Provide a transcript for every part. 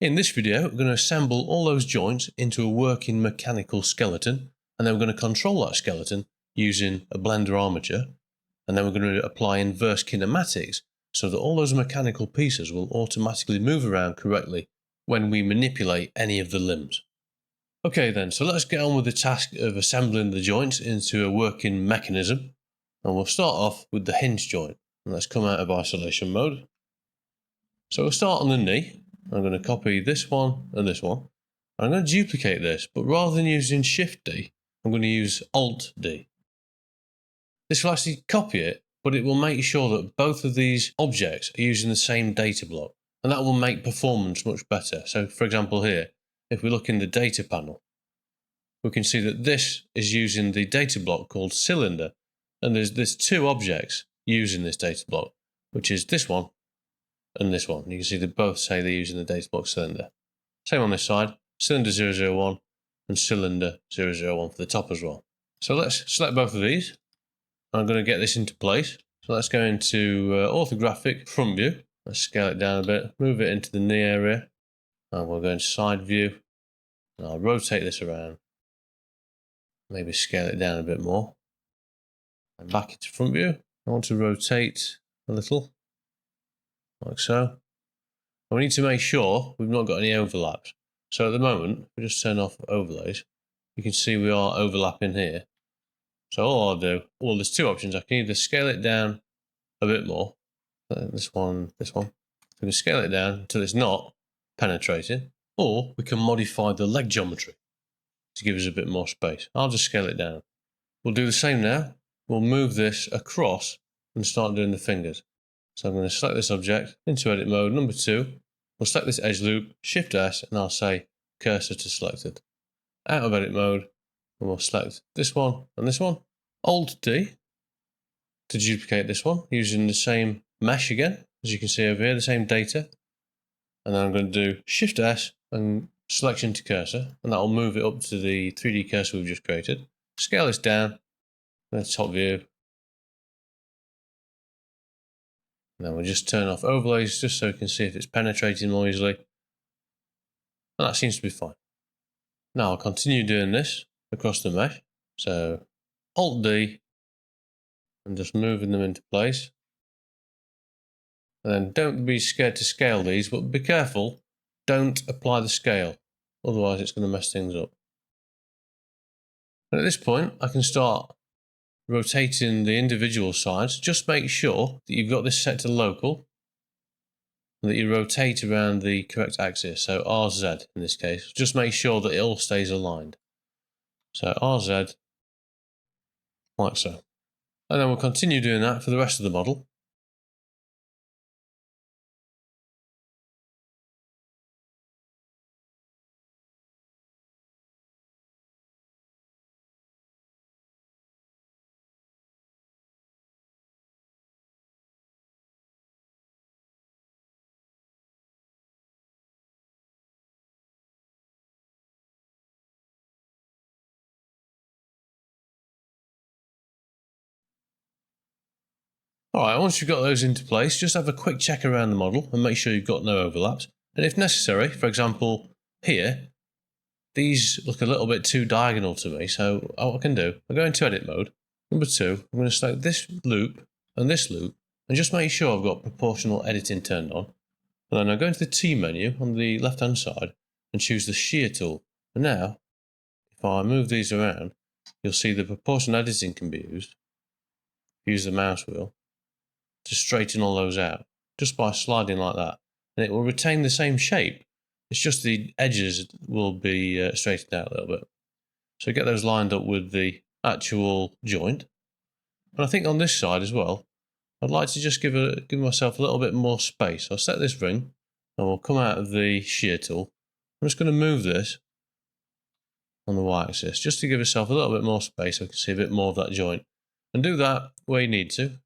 In this video, we're going to assemble all those joints into a working mechanical skeleton, and then we're going to control that skeleton using a blender armature, and then we're going to apply inverse kinematics so that all those mechanical pieces will automatically move around correctly when we manipulate any of the limbs. Okay then, so let's get on with the task of assembling the joints into a working mechanism, and we'll start off with the hinge joint. And let's come out of isolation mode. So we'll start on the knee. I'm going to copy this one and this one. I'm going to duplicate this, but rather than using Shift D, I'm going to use Alt D. This will actually copy it, but it will make sure that both of these objects are using the same data block, and that will make performance much better. So for example here, if we look in the data panel, we can see that this is using the data block called cylinder, and there's two objects using this data block, which is this one and this one. You can see they both say they're using the data block cylinder. Same on this side, cylinder 001 and cylinder 001 for the top as well. So let's select both of these. I'm going to get this into place. So let's go into orthographic front view. Let's scale it down a bit, move it into the knee area, and we'll go into side view. And I'll rotate this around. Maybe scale it down a bit more. And back into front view. I want to rotate a little, like so. And we need to make sure we've not got any overlaps. So at the moment, if we just turn off overlays, you can see we are overlapping here. So all I'll do, well, there's two options. I can either scale it down a bit more, this one. We can scale it down until it's not penetrating, or we can modify the leg geometry to give us a bit more space. I'll just scale it down. We'll do the same now. We'll move this across and start doing the fingers. So I'm going to select this object into edit mode, number 2. We'll select this edge loop, Shift S, and I'll say cursor to selected. Out of edit mode, and we'll select this one and this one. Alt D to duplicate this one using the same mesh again, as you can see over here, the same data. And then I'm going to do Shift S and selection to cursor, and that will move it up to the 3D cursor we've just created. Scale this down, and then top view. And then we'll just turn off overlays just so we can see if it's penetrating more easily. And that seems to be fine. Now I'll continue doing this across the mesh. So Alt D and just moving them into place. And then don't be scared to scale these, but be careful, don't apply the scale, otherwise it's going to mess things up. And at this point I can start rotating the individual sides. Just make sure that you've got this set to local and that you rotate around the correct axis, so RZ in this case. Just make sure that it all stays aligned. So RZ, like so. And then we'll continue doing that for the rest of the model. Alright, once you've got those into place, just have a quick check around the model and make sure you've got no overlaps. And if necessary, for example, here, these look a little bit too diagonal to me, so what I can do, I'll go into edit mode. Number 2, I'm going to select this loop, and just make sure I've got proportional editing turned on. And then I'll go into the T menu on the left hand side and choose the shear tool. And now, if I move these around, you'll see the proportional editing can be used. Use the mouse wheel to straighten all those out, just by sliding like that. And it will retain the same shape, it's just the edges will be straightened out a little bit. So get those lined up with the actual joint. And I think on this side as well, I'd like to just give myself a little bit more space. I'll set this ring, and we'll come out of the shear tool. I'm just going to move this on the y-axis, just to give yourself a little bit more space so we can see a bit more of that joint. And do that where you need to.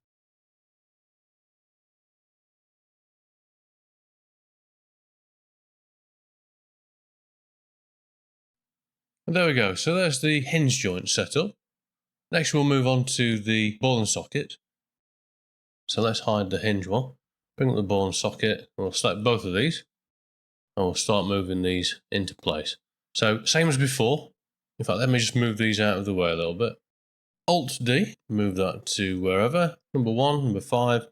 And there we go, so there's the hinge joint set up. Next we'll move on to the ball and socket. So let's hide the hinge one. Bring up the ball and socket, and we'll select both of these. and we'll start moving these into place. So same as before. In fact, let me just move these out of the way a little bit. Alt D, move that to wherever. Number 1, number 5.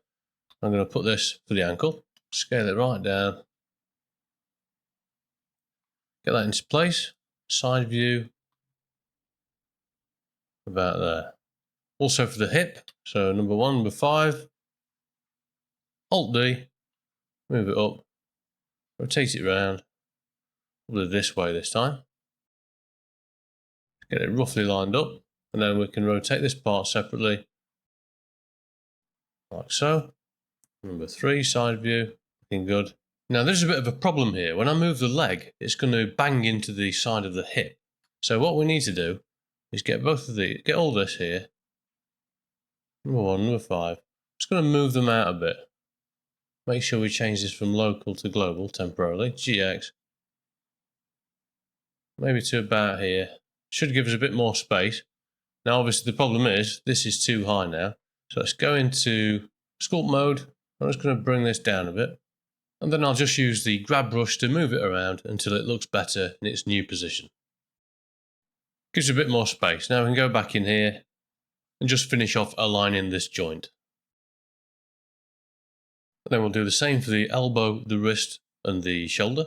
I'm going to put this for the ankle. Scale it right down. Get that into place. Side view. About there. Also for the hip. So number 1, number 5. Alt D. Move it up. Rotate it around. We'll do this way this time. Get it roughly lined up. And then we can rotate this part separately. Like so. Number 3, side view. Looking good. Now there's a bit of a problem here. When I move the leg, it's going to bang into the side of the hip. So what we need to do is get both of these, get all this here. Number 1, number 5. Just going to move them out a bit. Make sure we change this from local to global temporarily. GX. Maybe to about here. Should give us a bit more space. Now obviously the problem is this is too high now. So let's go into sculpt mode. I'm just going to bring this down a bit. And then I'll just use the grab brush to move it around until it looks better in its new position. Gives a bit more space. Now we can go back in here and just finish off aligning this joint. And then we'll do the same for the elbow, the wrist and the shoulder.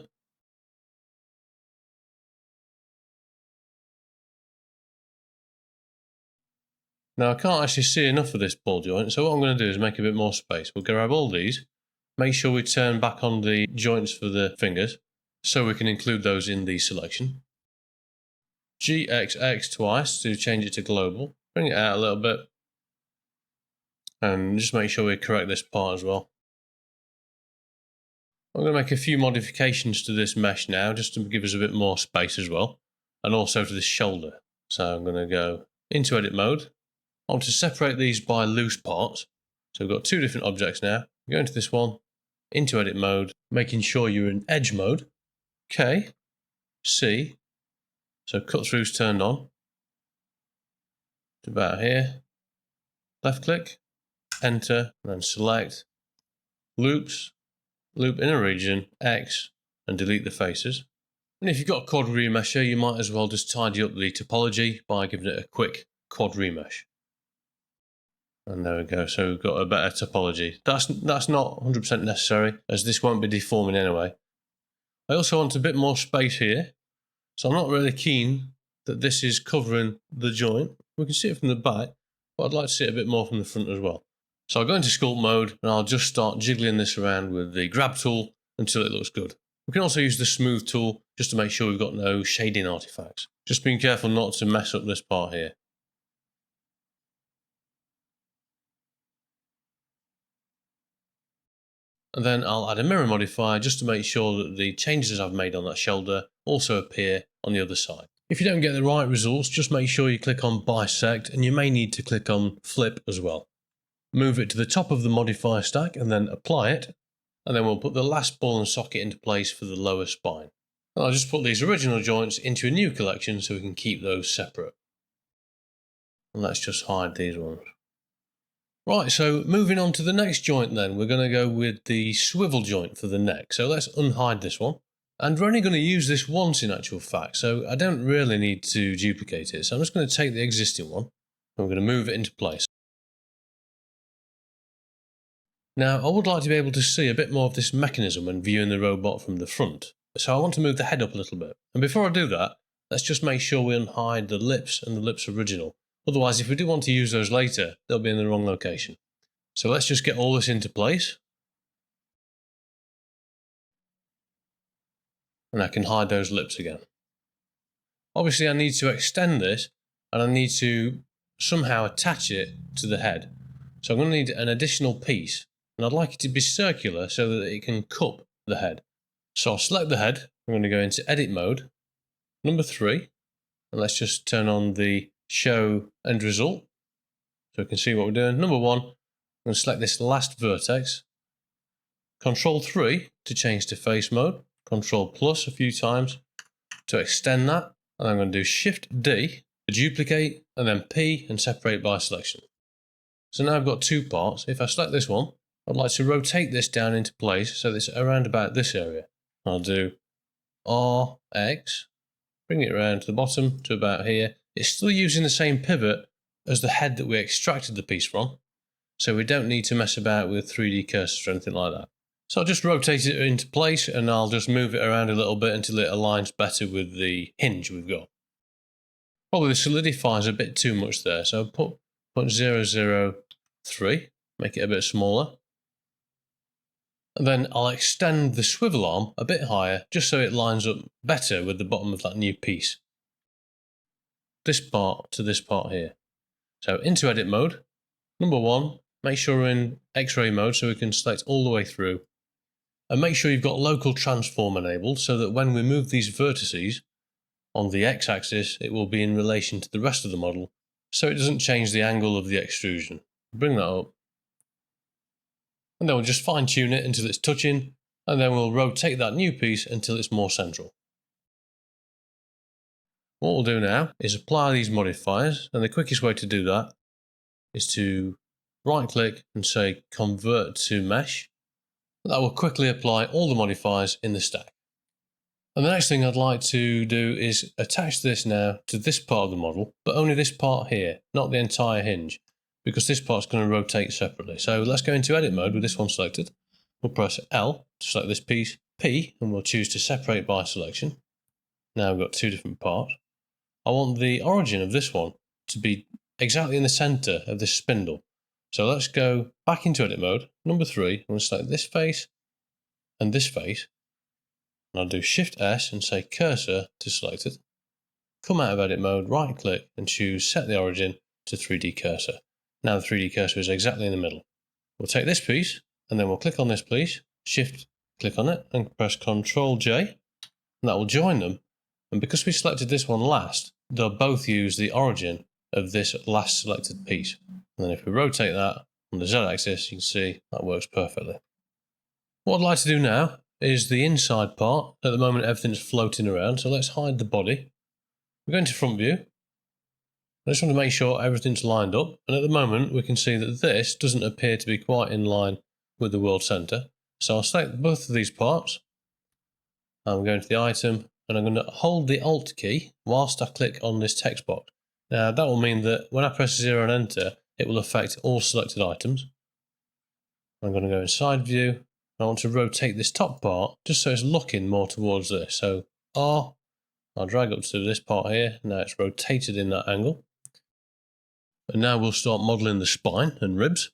Now I can't actually see enough of this ball joint, so what I'm going to do is make a bit more space. We'll grab all these, make sure we turn back on the joints for the fingers, so we can include those in the selection. GXX twice to change it to global. Bring it out a little bit. And just make sure we correct this part as well. I'm going to make a few modifications to this mesh now, just to give us a bit more space as well. And also to this shoulder. So I'm going to go into edit mode. I want to separate these by loose parts. So we've got 2 different objects now. Go into this one, into edit mode, making sure you're in edge mode. K, C, so cut through's turned on. To about here. Left click, enter, and then select loops, loop in a region, X, and delete the faces. And if you've got a quad remesher, you might as well just tidy up the topology by giving it a quick quad remesh. And there we go, so we've got a better topology. That's not 100% necessary, as this won't be deforming anyway. I also want a bit more space here, so I'm not really keen that this is covering the joint. We can see it from the back, but I'd like to see it a bit more from the front as well. So I'll go into sculpt mode, and I'll just start jiggling this around with the grab tool until it looks good. We can also use the smooth tool, just to make sure we've got no shading artifacts. Just being careful not to mess up this part here. And then I'll add a mirror modifier just to make sure that the changes I've made on that shoulder also appear on the other side. If you don't get the right results, just make sure you click on bisect, and you may need to click on flip as well. Move it to the top of the modifier stack and then apply it. And then we'll put the last ball and socket into place for the lower spine. And I'll just put these original joints into a new collection so we can keep those separate. And let's just hide these ones. Right, so moving on to the next joint then, we're going to go with the swivel joint for the neck. So let's unhide this one. And we're only going to use this once in actual fact, so I don't really need to duplicate it. So I'm just going to take the existing one, and we're going to move it into place. Now, I would like to be able to see a bit more of this mechanism when viewing the robot from the front. So I want to move the head up a little bit. And before I do that, let's just make sure we unhide the lips and the lips original. Otherwise, if we do want to use those later, they'll be in the wrong location. So let's just get all this into place. And I can hide those lips again. Obviously, I need to extend this, and I need to somehow attach it to the head. So I'm going to need an additional piece, and I'd like it to be circular so that it can cup the head. So I'll select the head. I'm going to go into edit mode, number 3, and let's just turn on the show end result so we can see what we're doing. Number 1, I'm going to select this last vertex, Control 3 to change to face mode, Control plus a few times to extend that, and I'm going to do Shift D to duplicate, and then P and separate by selection. So now I've got 2 parts. If I select this one, I'd like to rotate this down into place so that it's around about this area. I'll do RX, bring it around to the bottom to about here. It's still using the same pivot as the head that we extracted the piece from, so we don't need to mess about with 3D cursors or anything like that. So I'll just rotate it into place and I'll just move it around a little bit until it aligns better with the hinge we've got. Probably the solidify is a bit too much there, so put 003, make it a bit smaller. And then I'll extend the swivel arm a bit higher just so it lines up better with the bottom of that new piece. This part to this part here. So into edit mode. Number 1, make sure we're in X-ray mode so we can select all the way through. And make sure you've got local transform enabled so that when we move these vertices on the X-axis, it will be in relation to the rest of the model, so it doesn't change the angle of the extrusion. Bring that up. And then we'll just fine tune it until it's touching, and then we'll rotate that new piece until it's more central. What we'll do now is apply these modifiers, and the quickest way to do that is to right click and say convert to mesh. That will quickly apply all the modifiers in the stack. And the next thing I'd like to do is attach this now to this part of the model, but only this part here, not the entire hinge, because this part's going to rotate separately. So let's go into edit mode with this one selected. We'll press L to select this piece, P, and we'll choose to separate by selection. Now we've got two different parts. I want the origin of this one to be exactly in the center of this spindle. So let's go back into edit mode. Number 3, I'm going to select this face and this face. And I'll do Shift S and say cursor to selected. Come out of edit mode, right click and choose set the origin to 3D cursor. Now the 3D cursor is exactly in the middle. We'll take this piece and then we'll click on this piece, Shift click on it and press Ctrl J, and that will join them. And because we selected this one last, they'll both use the origin of this last selected piece. And then if we rotate that on the Z axis, you can see that works perfectly. What I'd like to do now is the inside part. At the moment everything's floating around, so let's hide the body. We're going to front view. I just want to make sure everything's lined up, and at the moment we can see that this doesn't appear to be quite in line with the world center. So I'll select both of these parts. I'm going to the item and I'm going to hold the Alt key whilst I click on this text box. Now that will mean that when I press 0 and enter, it will affect all selected items. I'm going to go in side view. I want to rotate this top part just so it's looking more towards this. So R, I'll drag up to this part here. Now it's rotated in that angle. And now we'll start modeling the spine and ribs.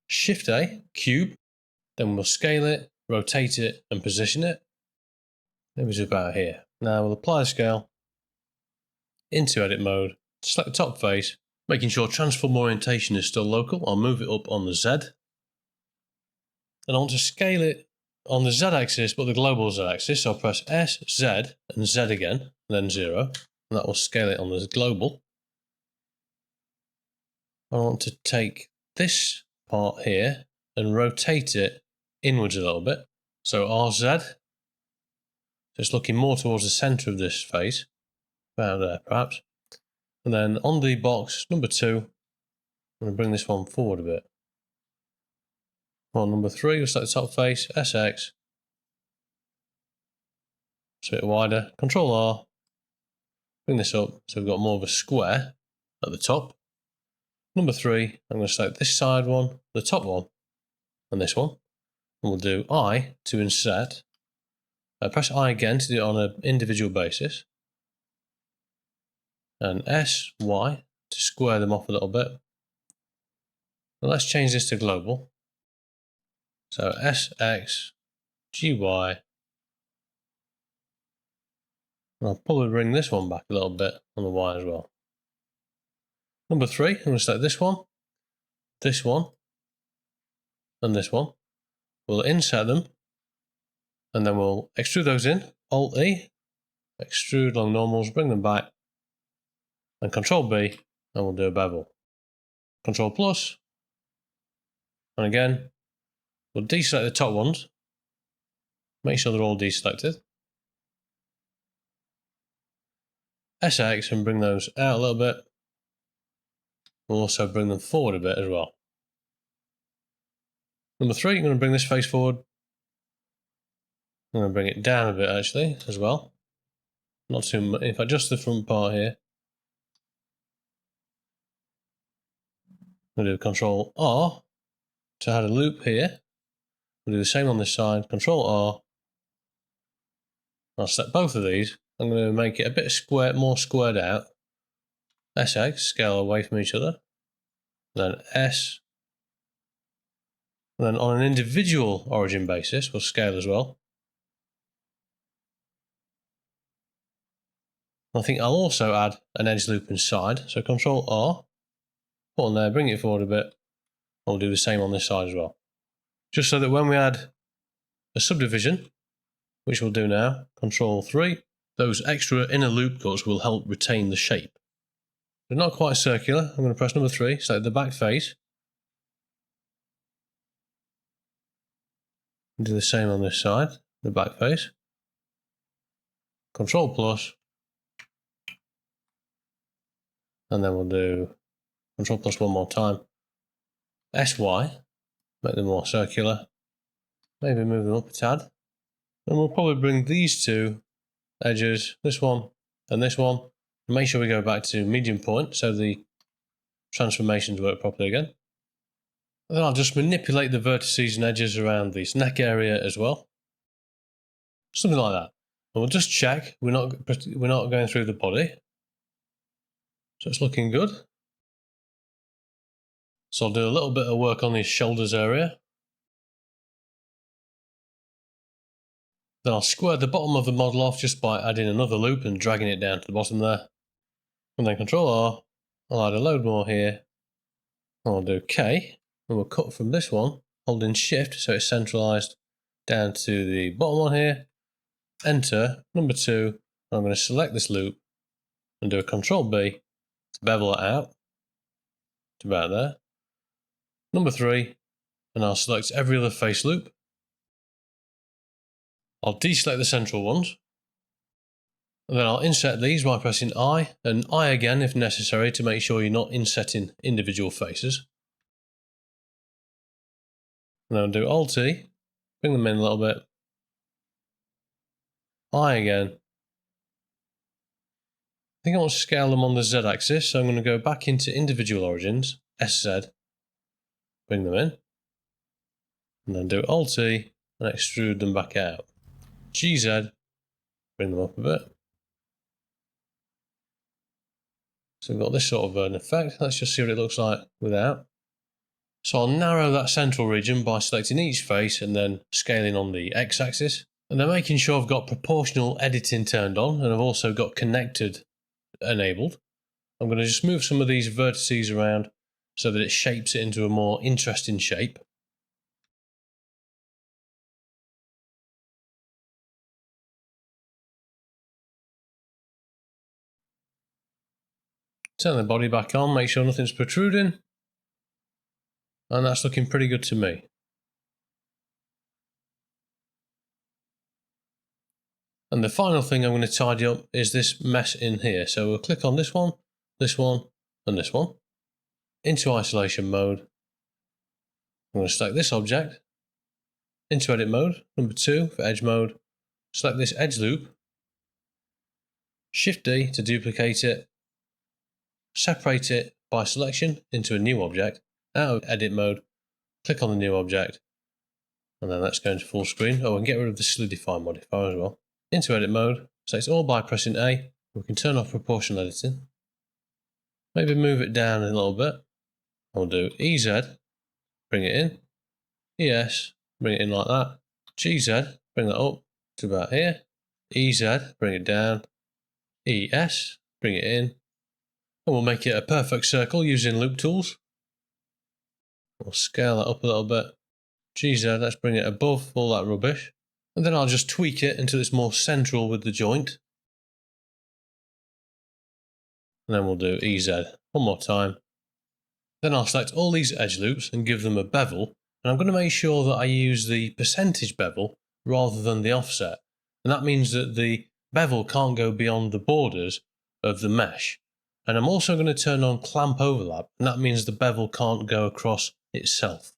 Shift A, cube. Then we'll scale it, rotate it and position it. Maybe it's about here. Now we'll apply the scale into edit mode, select the top face, making sure transform orientation is still local. I'll move it up on the Z. And I want to scale it on the Z axis, but the global Z axis. So I'll press S, Z, and Z again, and then 0. And that will scale it on the global. I want to take this part here and rotate it inwards a little bit. So RZ. So it's looking more towards the center of this face, about there perhaps. And then on the box, number 2, I'm going to bring this one forward a bit. On number 3, we'll select the top face, SX. It's a bit wider. Control R. Bring this up so we've got more of a square at the top. Number 3, I'm going to select this side one, the top one, and this one. And we'll do I to insert. Press I again to do it on an individual basis. And S, Y to square them off a little bit. And let's change this to global. So SX, GY. And I'll probably bring this one back a little bit on the Y as well. Number 3, I'm going to select this one, and this one. We'll insert them, and then we'll extrude those in. Alt E, extrude along normals, bring them back, and Control B, and we'll do a bevel. Control plus, and again, we'll deselect the top ones. Make sure they're all deselected. SX and bring those out a little bit. We'll also bring them forward a bit as well. Number 3, I'm going to bring this face forward. I'm going to bring it down a bit actually as well. Not too much. If I adjust the front part here, I'm going to do Control R to add a loop here. We'll do the same on this side. Control R. I'll select both of these. I'm going to make it a bit square, more squared out. SX, scale away from each other. Then S. And then on an individual origin basis, we'll scale as well. I think I'll also add an edge loop inside. So Control R, put on there, bring it forward a bit. I'll do the same on this side as well. Just so that when we add a subdivision, which we'll do now, Control 3, those extra inner loop cuts will help retain the shape. They're not quite circular. I'm going to press number 3, select the back face. Do the same on this side, the back face. Control plus. And then we'll do Control plus one more time. SY, make them more circular. Maybe move them up a tad. And we'll probably bring these two edges, this one and this one, and make sure we go back to medium point so the transformations work properly again. And then I'll just manipulate the vertices and edges around this neck area as well. Something like that. And we'll just check we're not going through the body. So it's looking good. So I'll do a little bit of work on the shoulders area. Then I'll square the bottom of the model off just by adding another loop and dragging it down to the bottom there. And then Control R, I'll add a load more here. I'll do K, and we'll cut from this one, holding Shift so it's centralised down to the bottom one here. Enter, number 2, and I'm going to select this loop and do a Control B to bevel it out to about there. Number 3, and I'll select every other face loop. I'll deselect the central ones. And then I'll inset these by pressing I, and I again if necessary to make sure you're not insetting individual faces. And then I'll do Alt-T, bring them in a little bit. I again. I think I want to scale them on the Z axis, so I'm going to go back into individual origins, SZ, bring them in. And then do Alt-T and extrude them back out. GZ, bring them up a bit. So we've got this sort of an effect. Let's just see what it looks like without. So I'll narrow that central region by selecting each face and then scaling on the X-axis. And then making sure I've got proportional editing turned on, and I've also got connected enabled. I'm going to just move some of these vertices around so that it shapes it into a more interesting shape. Turn the body back on, make sure nothing's protruding. And that's looking pretty good to me. And the final thing I'm going to tidy up is this mess in here. So we'll click on this one, and this one. Into isolation mode. I'm going to select this object. Into edit mode, number 2 for edge mode. Select this edge loop. Shift D to duplicate it. Separate it by selection into a new object. Out of edit mode, click on the new object. And then let's go into full screen. Oh, and get rid of the solidify modifier as well. Into edit mode, select all by pressing A. We can turn off proportional editing. Maybe move it down a little bit. I'll do EZ, bring it in. ES, bring it in like that. GZ, bring that up to about here. EZ, bring it down. ES, bring it in. And we'll make it a perfect circle using loop tools. We'll scale that up a little bit. GZ, let's bring it above all that rubbish. And then I'll just tweak it until it's more central with the joint. And then we'll do EZ one more time. Then I'll select all these edge loops and give them a bevel. And I'm going to make sure that I use the percentage bevel rather than the offset. And that means that the bevel can't go beyond the borders of the mesh. And I'm also going to turn on clamp overlap, and that means the bevel can't go across itself.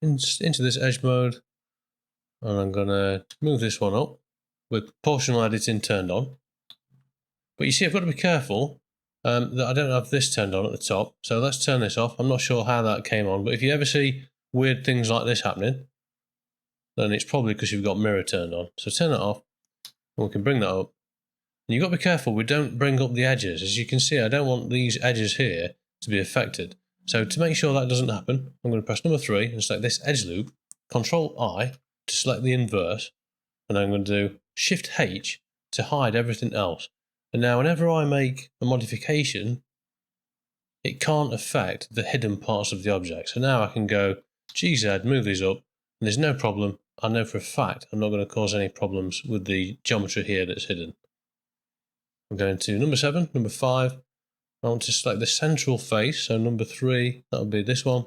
Into this edge mode, and I'm going to move this one up with proportional editing turned on. But you see, I've got to be careful that I don't have this turned on at the top. So let's turn this off. I'm not sure how that came on, but if you ever see weird things like this happening, then it's probably because you've got mirror turned on. So turn it off, and we can bring that up. And you've got to be careful we don't bring up the edges. As you can see, I don't want these edges here to be affected. So to make sure that doesn't happen, I'm going to press number 3 and select this edge loop, Control I to select the inverse, and I'm going to do Shift H to hide everything else. And now whenever I make a modification, it can't affect the hidden parts of the object. So now I can go GZ, move these up, and there's no problem. I know for a fact I'm not going to cause any problems with the geometry here that's hidden. I'm going to number 7, number 5. I want to select the central face, so number 3, that'll be this one.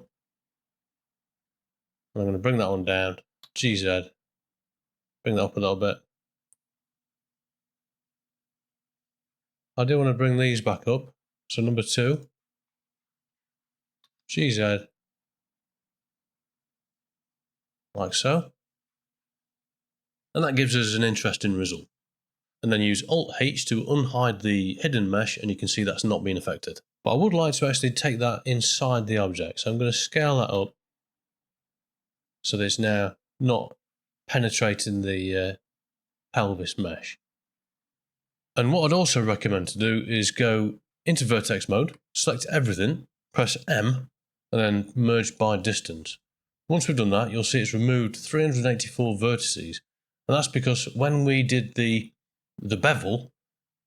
And I'm going to bring that one down, GZ, bring that up a little bit. I do want to bring these back up, so number 2, GZ, like so. And that gives us an interesting result. And then use Alt-H to unhide the hidden mesh, and you can see that's not being affected. But I would like to actually take that inside the object, so I'm going to scale that up so that it's now not penetrating the pelvis mesh. And what I'd also recommend to do is go into vertex mode, select everything, press M, and then merge by distance. Once we've done that, you'll see it's removed 384 vertices, and that's because when we did the bevel,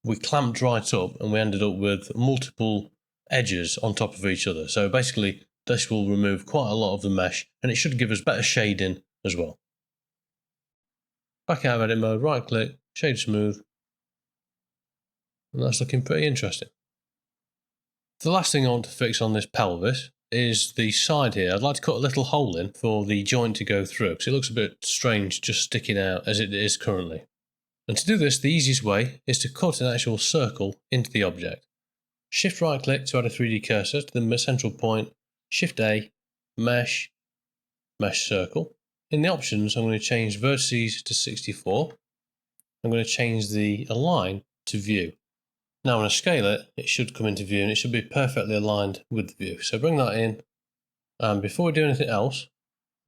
we clamped right up and we ended up with multiple edges on top of each other. So basically, this will remove quite a lot of the mesh, and it should give us better shading as well. Back out of edit mode, right click, shade smooth, and that's looking pretty interesting. The last thing I want to fix on this pelvis is the side here. I'd like to cut a little hole in for the joint to go through, because it looks a bit strange just sticking out as it is currently. And to do this, the easiest way is to cut an actual circle into the object. Shift right click to add a 3D cursor to the central point, Shift A, Mesh, Mesh Circle. In the options, I'm going to change vertices to 64. I'm going to change the Align to View. Now when I scale it, it should come into view and it should be perfectly aligned with the view. So bring that in, and before we do anything else,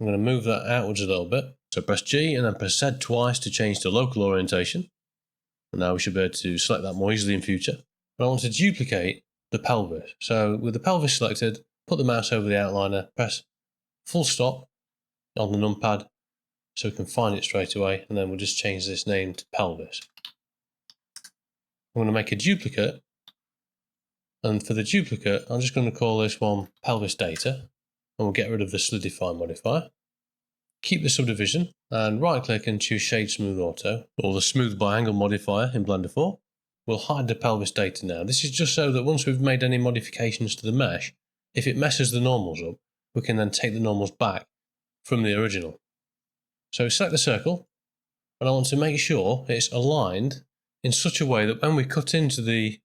I'm going to move that outwards a little bit. So press G and then press Z twice to change to local orientation. And now we should be able to select that more easily in future. But I want to duplicate the pelvis. So with the pelvis selected, put the mouse over the outliner, press full stop on the numpad so we can find it straight away, and then we'll just change this name to pelvis. I'm going to make a duplicate, and for the duplicate, I'm just going to call this one pelvis data, and we'll get rid of the solidify modifier. Keep the subdivision, and right click and choose Shade Smooth Auto, or the Smooth by Angle modifier in Blender 4. We'll hide the pelvis data now. This is just so that once we've made any modifications to the mesh, if it messes the normals up, we can then take the normals back from the original. So select the circle, and I want to make sure it's aligned in such a way that when we cut into the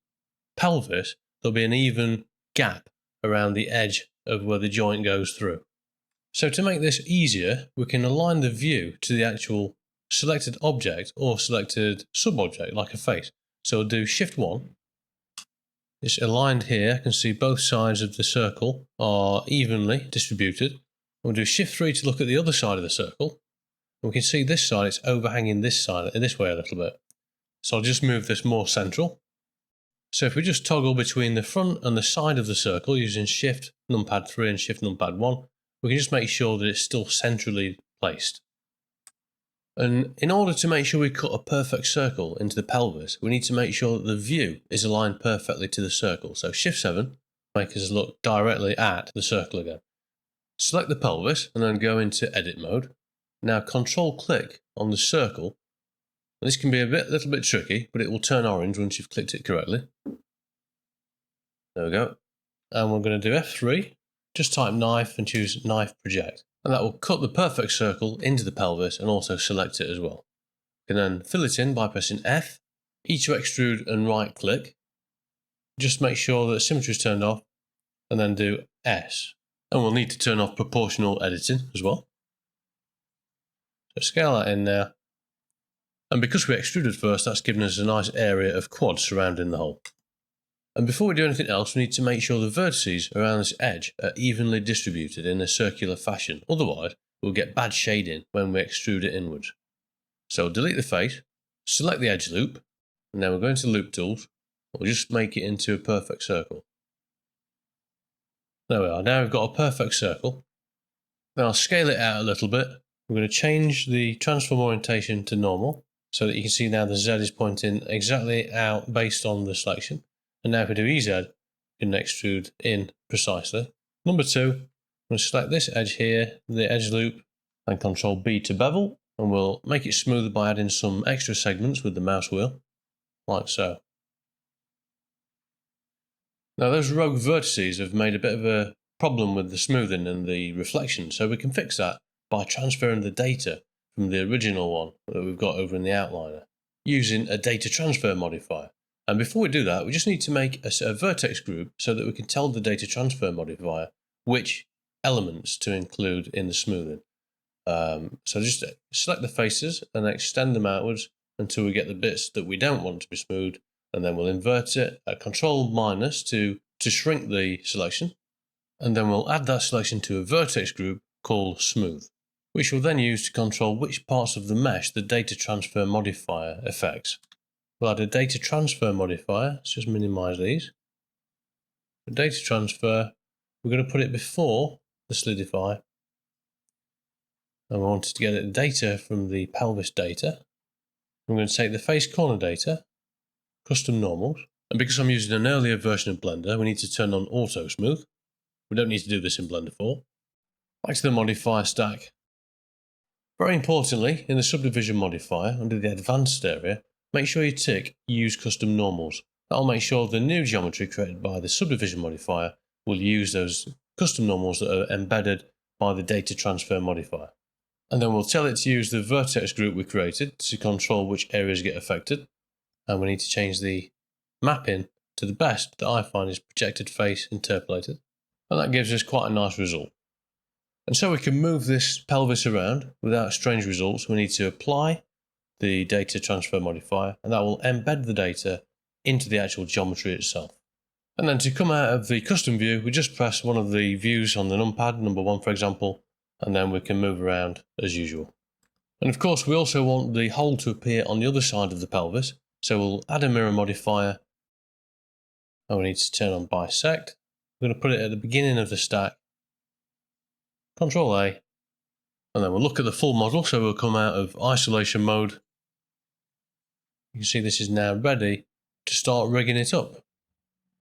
pelvis, there'll be an even gap around the edge of where the joint goes through. So to make this easier, we can align the view to the actual selected object or selected sub-object, like a face. So we'll do Shift 1. It's aligned here. I can see both sides of the circle are evenly distributed. We'll do Shift 3 to look at the other side of the circle. And we can see this side, it's overhanging this side, this way a little bit. So I'll just move this more central. So if we just toggle between the front and the side of the circle using Shift Numpad 3 and Shift Numpad 1, we can just make sure that it's still centrally placed. And in order to make sure we cut a perfect circle into the pelvis, we need to make sure that the view is aligned perfectly to the circle. So Shift 7 makes us look directly at the circle again. Select the pelvis and then go into edit mode. Now Control click on the circle. This can be a little bit tricky, but it will turn orange once you've clicked it correctly. There we go. And we're going to do F3, just type knife and choose knife project. And that will cut the perfect circle into the pelvis and also select it as well. You can then fill it in by pressing F, E to extrude and right click. Just make sure that symmetry is turned off and then do S. And we'll need to turn off proportional editing as well. So scale that in now. And because we extruded first, that's given us a nice area of quad surrounding the hole. And before we do anything else, we need to make sure the vertices around this edge are evenly distributed in a circular fashion. Otherwise, we'll get bad shading when we extrude it inwards. So delete the face, select the edge loop, and then we'll go into loop tools. We'll just make it into a perfect circle. There we are. Now we've got a perfect circle. Then I'll scale it out a little bit. We're going to change the transform orientation to normal so that you can see now the Z is pointing exactly out based on the selection. And now if we do EZ, we can extrude in precisely. Number 2, I'm going to select this edge here, the edge loop, and Control B to bevel. And we'll make it smoother by adding some extra segments with the mouse wheel, like so. Now those rogue vertices have made a bit of a problem with the smoothing and the reflection, so we can fix that by transferring the data from the original one that we've got over in the outliner using a data transfer modifier. And before we do that, we just need to make a vertex group so that we can tell the data transfer modifier which elements to include in the smoothing. So just select the faces and extend them outwards until we get the bits that we don't want to be smoothed, and then we'll invert it at Control minus to shrink the selection, and then we'll add that selection to a vertex group called smooth, which we'll then use to control which parts of the mesh the data transfer modifier affects. We'll add a data transfer modifier. Let's just minimize these. For data transfer, we're going to put it before the solidify, and we wanted to get the data from the pelvis data. I'm going to take the face corner data, custom normals, and because I'm using an earlier version of Blender, we need to turn on auto smooth. We don't need to do this in Blender 4. Back to the modifier stack. Very importantly, in the subdivision modifier, under the advanced area, make sure you tick use custom normals. That'll make sure the new geometry created by the subdivision modifier will use those custom normals that are embedded by the data transfer modifier. And then we'll tell it to use the vertex group we created to control which areas get affected. And we need to change the mapping to the best that I find is projected face interpolated. And that gives us quite a nice result. And so we can move this pelvis around without strange results. We need to apply the data transfer modifier, and that will embed the data into the actual geometry itself. And then to come out of the custom view, we just press one of the views on the numpad, number 1 for example, and then we can move around as usual. And of course we also want the hole to appear on the other side of the pelvis, so we'll add a mirror modifier, and we need to turn on bisect. We're going to put it at the beginning of the stack, Control A, and then we'll look at the full model, so we'll come out of isolation mode. You can see this is now ready to start rigging it up.